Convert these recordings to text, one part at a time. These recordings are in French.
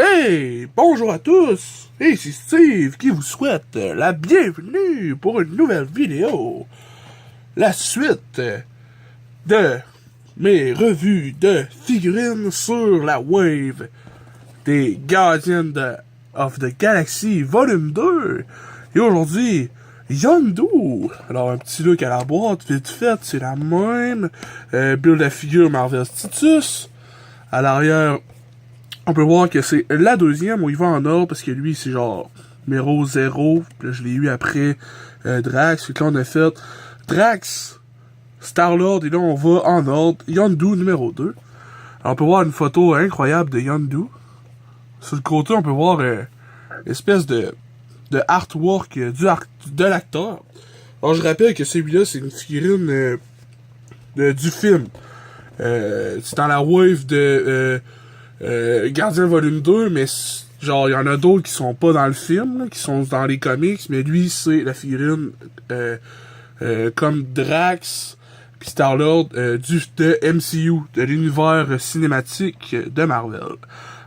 Hey, bonjour à tous! Hey, c'est Steve qui vous souhaite la bienvenue pour une nouvelle vidéo. La suite de mes revues de figurines sur la wave des Guardians of the Galaxy Volume 2. Et aujourd'hui, Yondu. Alors, un petit look à la boîte, vite fait, c'est la même. Build la figure Marvel Titus. À l'arrière, on peut voir que c'est la deuxième où il va en ordre parce que lui, c'est genre numéro 0. Puis là, je l'ai eu après Drax. Puis là, on a fait Drax, Star-Lord. Et là, on va en ordre. Yondu numéro 2. Alors, on peut voir une photo incroyable de Yondu. Sur le côté, on peut voir une espèce de artwork de l'acteur. Alors, je rappelle que celui-là, c'est une figurine du film. C'est dans la wave de Gardien Volume 2, mais genre, il y en a d'autres qui sont pas dans le film, là, qui sont dans les comics, mais lui, c'est la figurine comme Drax puis Star-Lord de MCU, de l'univers cinématique de Marvel.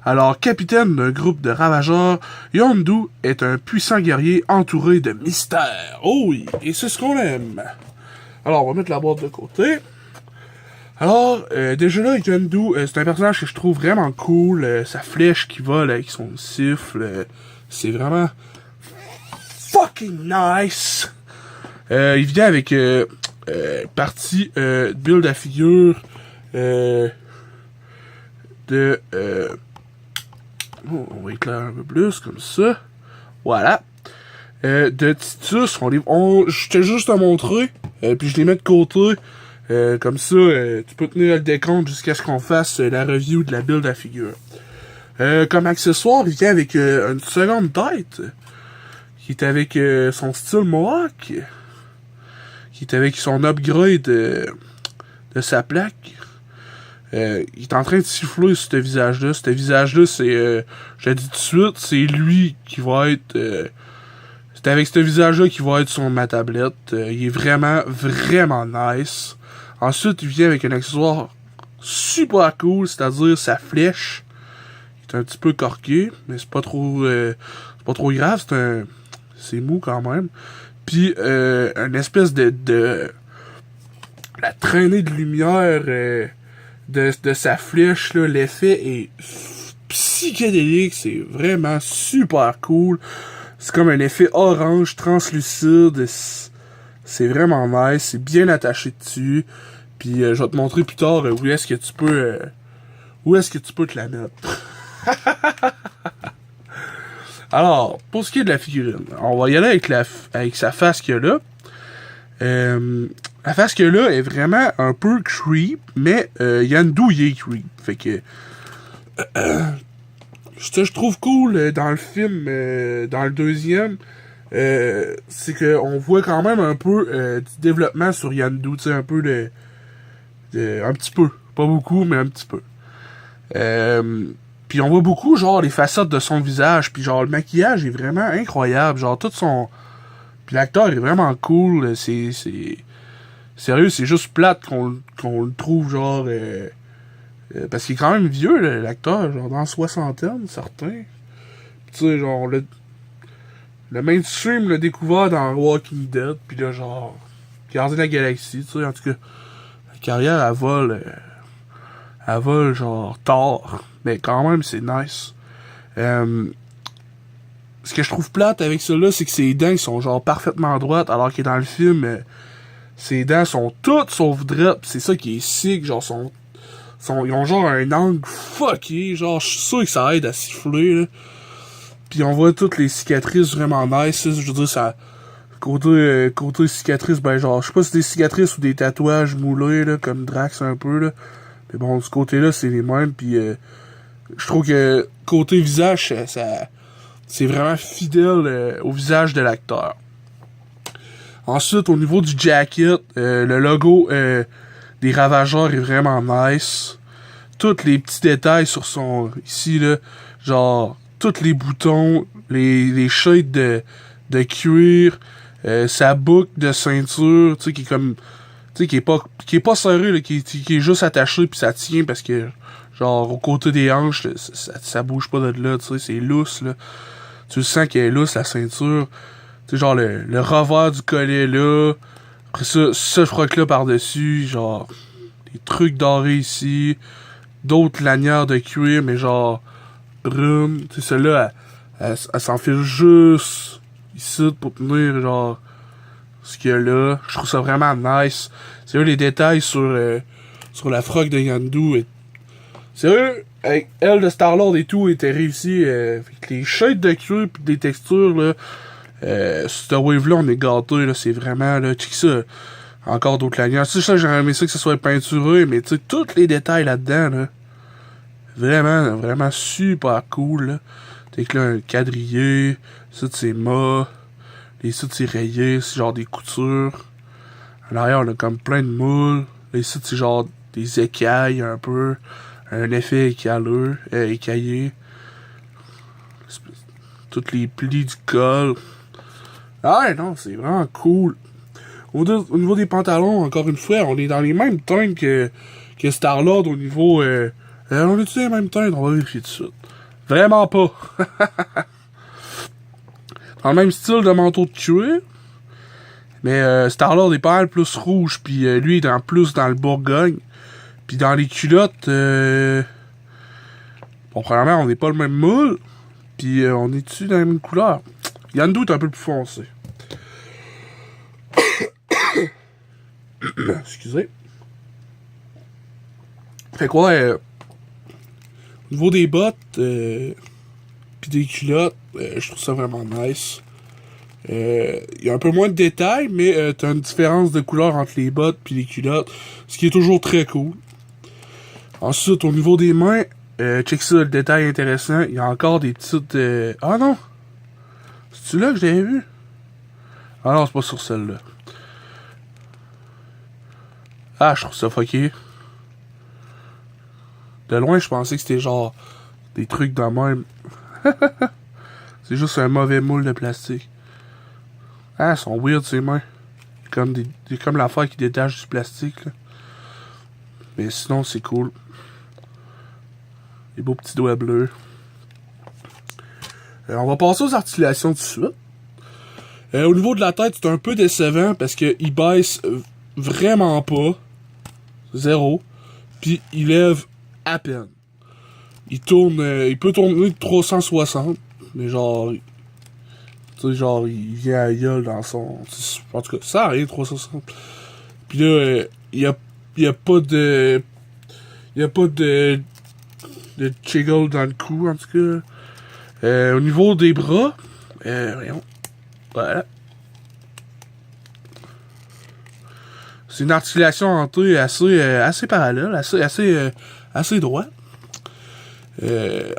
Alors, capitaine d'un groupe de ravageurs, Yondu est un puissant guerrier entouré de mystères. Oh oui, et c'est ce qu'on aime. Alors, on va mettre la boîte de côté. Alors, déjà là, Yondu, c'est un personnage que je trouve vraiment cool. Sa flèche qui vole avec son siffle, c'est vraiment fucking nice. Il vient avec partie build à figure de... on va éclairer un peu plus, comme ça. Voilà. De Titus, je t'ai juste à montrer, puis je les mets de côté. Comme ça, tu peux tenir le décompte jusqu'à ce qu'on fasse la review de la build à figure. Comme accessoire, il vient avec une seconde tête, qui est avec son style Mohawk, qui est avec son upgrade de sa plaque. Il est en train de siffler sur ce visage-là. Ce visage-là, c'est, je te dis tout de suite, c'est lui qui va être... c'est avec ce visage-là qui va être sur ma tablette. Il est vraiment, vraiment nice. Ensuite, il vient avec un accessoire super cool, c'est-à-dire sa flèche. Il est un petit peu corqué, mais c'est pas trop grave, c'est mou quand même. Puis, une espèce de la traînée de lumière de sa flèche, là, l'effet est psychédélique, c'est vraiment super cool. C'est comme un effet orange, translucide, c'est vraiment nice, c'est bien attaché dessus. Puis je vais te montrer plus tard où est-ce que tu peux te la mettre. Alors, pour ce qui est de la figurine, on va y aller avec sa face qu'il y a là. La face qu'il y a là est vraiment un peu creep, mais Yondu il est creep. Fait que ce que je trouve cool dans le film, dans le deuxième, c'est qu'on voit quand même un peu du développement sur Yondu, tu sais, un peu un petit peu, pas beaucoup, mais un petit peu. Puis on voit beaucoup, genre, les facettes de son visage, puis genre, le maquillage est vraiment incroyable, genre, tout son... Puis l'acteur est vraiment cool, sérieux, c'est juste plate qu'on le trouve, genre... parce qu'il est quand même vieux, l'acteur, genre, dans la soixantaine, certain. Tu sais, genre, le mainstream l'a découvert dans Walking Dead, puis là, genre, Gardien de la Galaxie, tu sais, en tout cas, la carrière, elle vole, genre, tard, mais quand même, c'est nice. Ce que je trouve plate avec cela, c'est que ses dents sont, genre, parfaitement droites, alors que dans le film, ses dents sont toutes sauf droites, c'est ça qui est sick, genre, ils ont genre un angle fucké, genre, je suis sûr que ça aide à siffler, là. Puis on voit toutes les cicatrices vraiment nice, je veux dire, ça... Côté cicatrices, ben genre, je sais pas si c'est des cicatrices ou des tatouages moulés, là, comme Drax un peu, là. Mais bon, de ce côté-là, c'est les mêmes, puis je trouve que côté visage, c'est vraiment fidèle au visage de l'acteur. Ensuite, au niveau du jacket, le logo des Ravageurs est vraiment nice. Tous les petits détails sur son... Ici, là, genre, tous les boutons, les shades de cuir, sa boucle de ceinture, tu sais, qui est pas serré, là, qui est juste attaché, puis ça tient parce que Genre, au côté des hanches, là, ça bouge pas de là, tu sais, c'est lousse, là. Tu sens qu'elle est lousse, la ceinture. Tu sais, genre, le revers du collet, là. Après ça, ce froc-là par-dessus, genre, des trucs dorés ici. D'autres lanières de cuir, mais genre, brunes. Tu sais, celle-là, elle s'enfile juste ici pour tenir, genre, ce qu'il y a là. Je trouve ça vraiment nice. C'est eux les détails sur la froc de Yondu. Sérieux, avec elle de Star-Lord et tout, était réussi. Avec les shades de cuir pis des textures, là. Cette wave-là, on est gâtés, là. C'est vraiment, là. Check ça. Encore d'autres lanières. Tu sais, ça, j'aurais aimé ça que ce soit peinturé, mais tu sais, tous les détails là-dedans, là. Vraiment, vraiment super cool, là. T'as que là, un quadrillé. Ça, c'est mât. Les sites, c'est rayé. C'est genre des coutures. À l'arrière, on a comme plein de moules. Les sites, c'est genre des écailles, un peu. Un effet écaillé. Toutes les plis du col. Ah ouais, non, c'est vraiment cool. Au niveau des pantalons, encore une fois, on est dans les mêmes teintes que Star-Lord au niveau... on est-tu les mêmes teintes? On va vérifier tout de suite. Vraiment pas. Dans le même style de manteau de cuir. Mais Star-Lord est pas mal plus rouge, puis lui il est plus dans le Bourgogne. Puis dans les culottes... Bon, premièrement, on n'est pas le même moule. Puis on est-tu dans la même couleur? Yondu est un peu plus foncé. Excusez. Fait quoi, au niveau des bottes, pis des culottes, je trouve ça vraiment nice. Il y a un peu moins de détails, mais t'as une différence de couleur entre les bottes pis les culottes, ce qui est toujours très cool. Ensuite, au niveau des mains, check ça, le détail intéressant, il y a encore des petites... Ah non! C'est-tu là que je l'avais vu? Ah non, c'est pas sur celle-là. Ah, je trouve ça fucké. De loin, je pensais que c'était genre des trucs de même. C'est juste un mauvais moule de plastique. Ah, elles sont weird ces mains. C'est comme l'affaire qui détache du plastique, là. Mais sinon, c'est cool. Des beaux petits doigts bleus. On va passer aux articulations tout de suite. Au niveau de la tête, c'est un peu décevant parce qu'il baisse vraiment pas. Zéro. Puis il lève à peine. Il peut tourner de 360. Mais genre... Tu sais, genre, il vient à gueule dans son... En tout cas, ça arrive, 360. Puis là, il y a pas de... Il y a pas de jiggle dans le cou, en tout cas. Au niveau des bras... voyons. Voilà. C'est une articulation hantée assez parallèle, assez droite.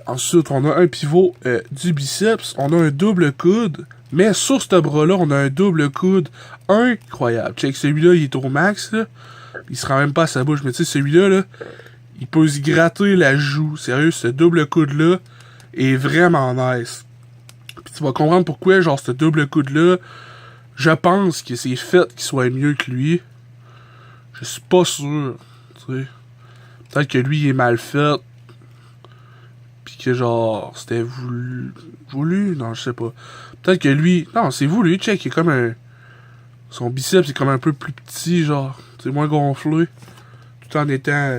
Ensuite, on a un pivot du biceps. On a un double coude. Mais sur ce bras-là, on a un double coude incroyable. Check, celui-là, il est au max, là. Il se rend même pas à sa bouche. Mais tu sais, celui-là, là, il peut se gratter la joue. Sérieux, ce double coude-là est vraiment nice. Puis tu vas comprendre pourquoi, genre, ce double coude-là, je pense que c'est fait qu'il soit mieux que lui. Je suis pas sûr, tu sais. Peut-être que lui, il est mal fait. Pis que genre, c'était voulu? Non, je sais pas. Peut-être que lui... Non, c'est voulu, check, il est comme un... Son biceps est comme un peu plus petit, genre. C'est moins gonflé. Tout en étant...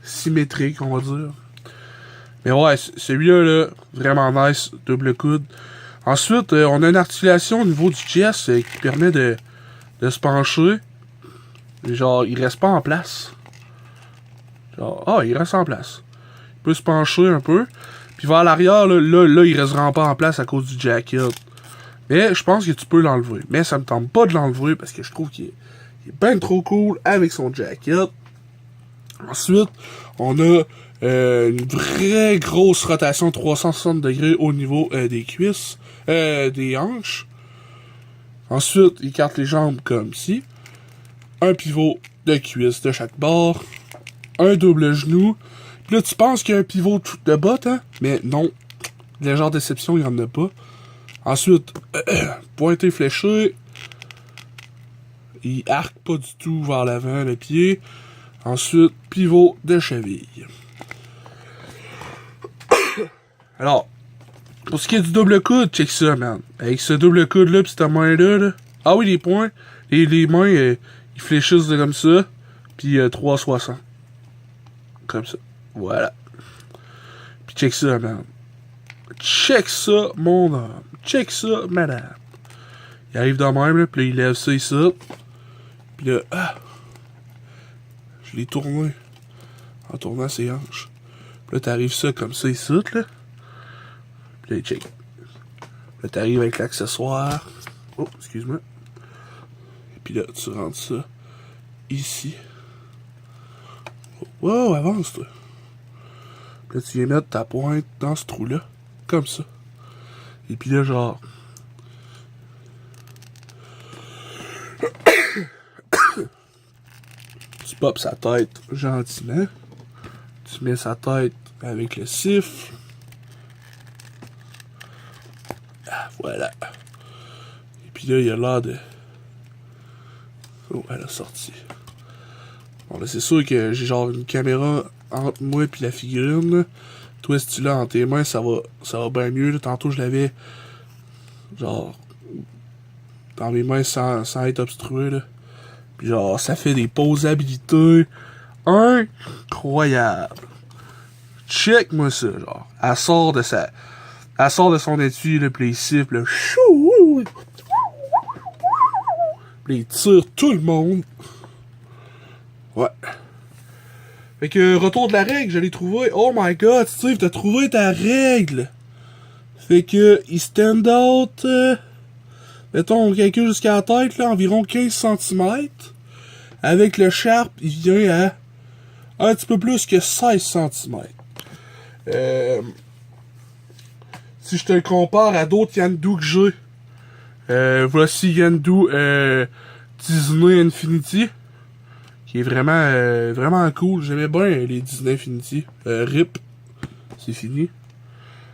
symétrique, on va dire. Mais ouais, celui-là, là, vraiment nice, double coude. Ensuite, on a une articulation au niveau du chest qui permet de se pencher. Genre, il reste pas en place. Genre, il reste en place. Il peut se pencher un peu. Puis vers l'arrière, là, il reste vraiment pas en place à cause du jacket. Mais je pense que tu peux l'enlever. Mais ça me tente pas de l'enlever parce que je trouve qu'il est ben trop cool avec son jacket. Ensuite, on a une vraie grosse rotation 360 degrés au niveau des cuisses, des hanches. Ensuite, il écarte les jambes comme ci. Un pivot de cuisse de chaque bord. Un double genou. Puis là, tu penses qu'il y a un pivot de botte, hein? Mais non. Légère déception, il n'y en a pas. Ensuite, pointé fléché. il arque pas du tout vers l'avant le pied. Ensuite, pivot de cheville. Alors, pour ce qui est du double coude, check ça, man. Avec ce double coude-là pis cette main-là, là. Ah oui, les poings, les mains, ils fléchissent comme ça. Puis 360. Comme ça. Voilà. Puis check ça, man. Check ça, mon homme. Check ça, madame. Il arrive dans même, là, puis là, il lève ça ici. Puis là, je l'ai tourné. En tournant ses hanches. Puis là, t'arrives ça comme ça ici, là. Puis là, check. Là, t'arrives avec l'accessoire. Oh, excuse-moi. Et puis là, tu rentres ça ici. Wow, avance, toi. Puis là, tu viens mettre ta pointe dans ce trou-là. Comme ça. Et puis là, genre... tu popes sa tête gentiment. Tu mets sa tête avec le siffle. Ah, voilà. Et puis là, il a l'air de... Oh, elle a sorti. Bon, là, c'est sûr que j'ai genre une caméra entre moi et la figurine, là. Toi, si tu l'as entre tes mains, ça va bien mieux, là. Tantôt, je l'avais, genre, dans mes mains sans être obstrué, là. Puis genre, ça fait des posabilités incroyables. Check-moi ça, genre. Elle sort de son étui, là, puis il siffle, là. Chou! Puis il tire tout le monde. Ouais. Fait que, retour de la règle, je l'ai trouvé. Oh my god, Steve, t'as trouvé ta règle. Fait que, il stand out, mettons, on calcule jusqu'à la tête, là, environ 15 cm. Avec le Sharp, il vient à un petit peu plus que 16 cm. Si je te le compare à d'autres Yandou que j'ai, voici Yandou Disney Infinity, qui est vraiment cool. J'aimais bien les Disney Infinity. RIP, c'est fini.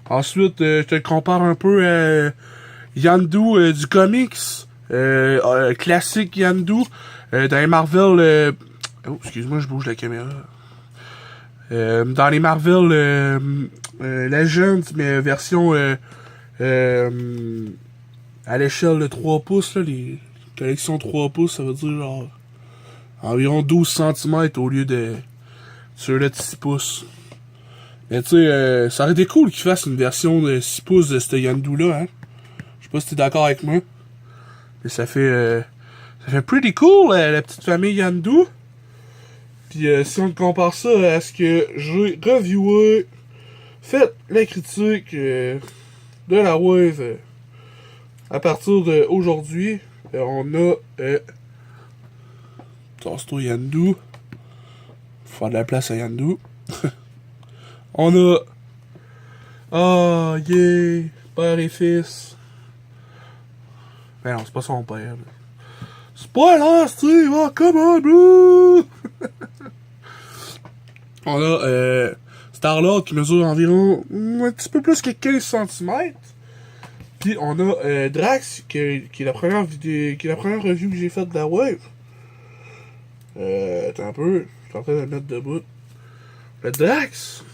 Ensuite, je te le compare un peu à Yandou du comics, classique Yandou, dans les Marvel... oh, excuse-moi, je bouge la caméra. Dans les Marvel Legends, mais version à l'échelle de 3 pouces, là, les collections 3 pouces, ça veut dire genre environ 12 cm au lieu de ceux-là de 6 pouces. Mais tu sais, ça aurait été cool qu'ils fassent une version de 6 pouces de ce Yandou-là, hein. Je sais pas si t'es d'accord avec moi. Mais ça fait pretty cool, la petite famille Yandou. Puis si on compare ça à ce que j'ai reviewé, fait la critique de la Wave à partir d'aujourd'hui, on a Tasse-toi Yandou. Faut faire de la place à Yandou. On a ah yeah, père et fils. Ben non, c'est pas son père. Spoiler, Steve! Oh, come on, bro! On a Star-Lord qui mesure environ un petit peu plus que 15 cm. Puis on a Drax qui est la première vidéo, qui est la première review que j'ai faite de la Wave. Attends un peu, je suis en train de le mettre debout. Le Drax,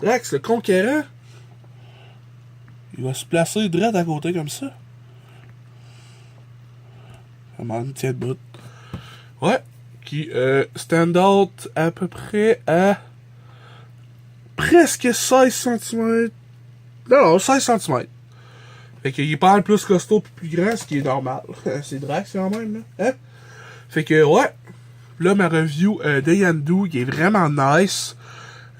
le conquérant, il va se placer direct à côté comme ça. Comment tient de bout. Ouais, qui stand out à peu près à presque 16 cm. Non, 16 cm. Fait qu'il est pas mal plus costaud pis plus grand, ce qui est normal. C'est Drax quand même, là. Hein? Fait que, ouais. Là, ma review de Yandou, il est vraiment nice.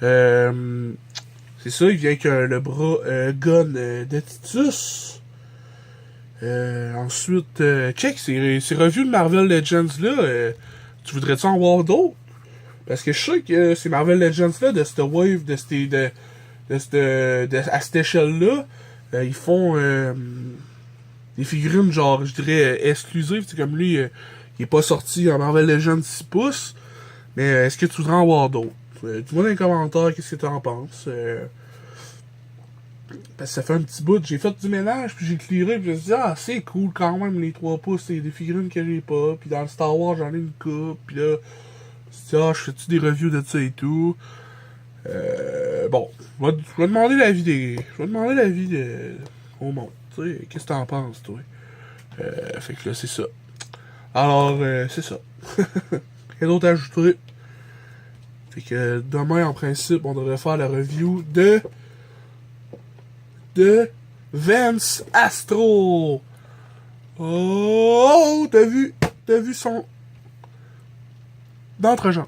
C'est ça, il vient avec le bras gun de Titus. Ensuite, check, ces revues de Marvel Legends là, tu voudrais-tu en voir d'autres? Parce que je sais que ces Marvel Legends là, de cette wave, à cette échelle-là, ils font des figurines genre, je dirais, exclusives. C'est comme lui, il est pas sorti en Marvel Legends 6 pouces. Mais est-ce que tu voudrais en voir d'autres? Dis-moi dans les commentaires qu'est-ce que tu en penses. Parce que ça fait un petit bout, j'ai fait du ménage, puis j'ai clearé, puis je me suis dit, ah, c'est cool quand même, les 3 pouces, c'est des figurines que j'ai pas, puis dans le Star Wars, j'en ai une coupe, puis là, je me suis dit, ah, je fais-tu des reviews de ça et tout. Bon, je vais demander l'avis au monde, tu sais, qu'est-ce que t'en penses, toi? Fait que là, c'est ça. Alors, c'est ça. Rien d'autre à ajouter. Fait que demain, en principe, on devrait faire la review de Vance Astro. Oh, t'as vu son d'entre-gens.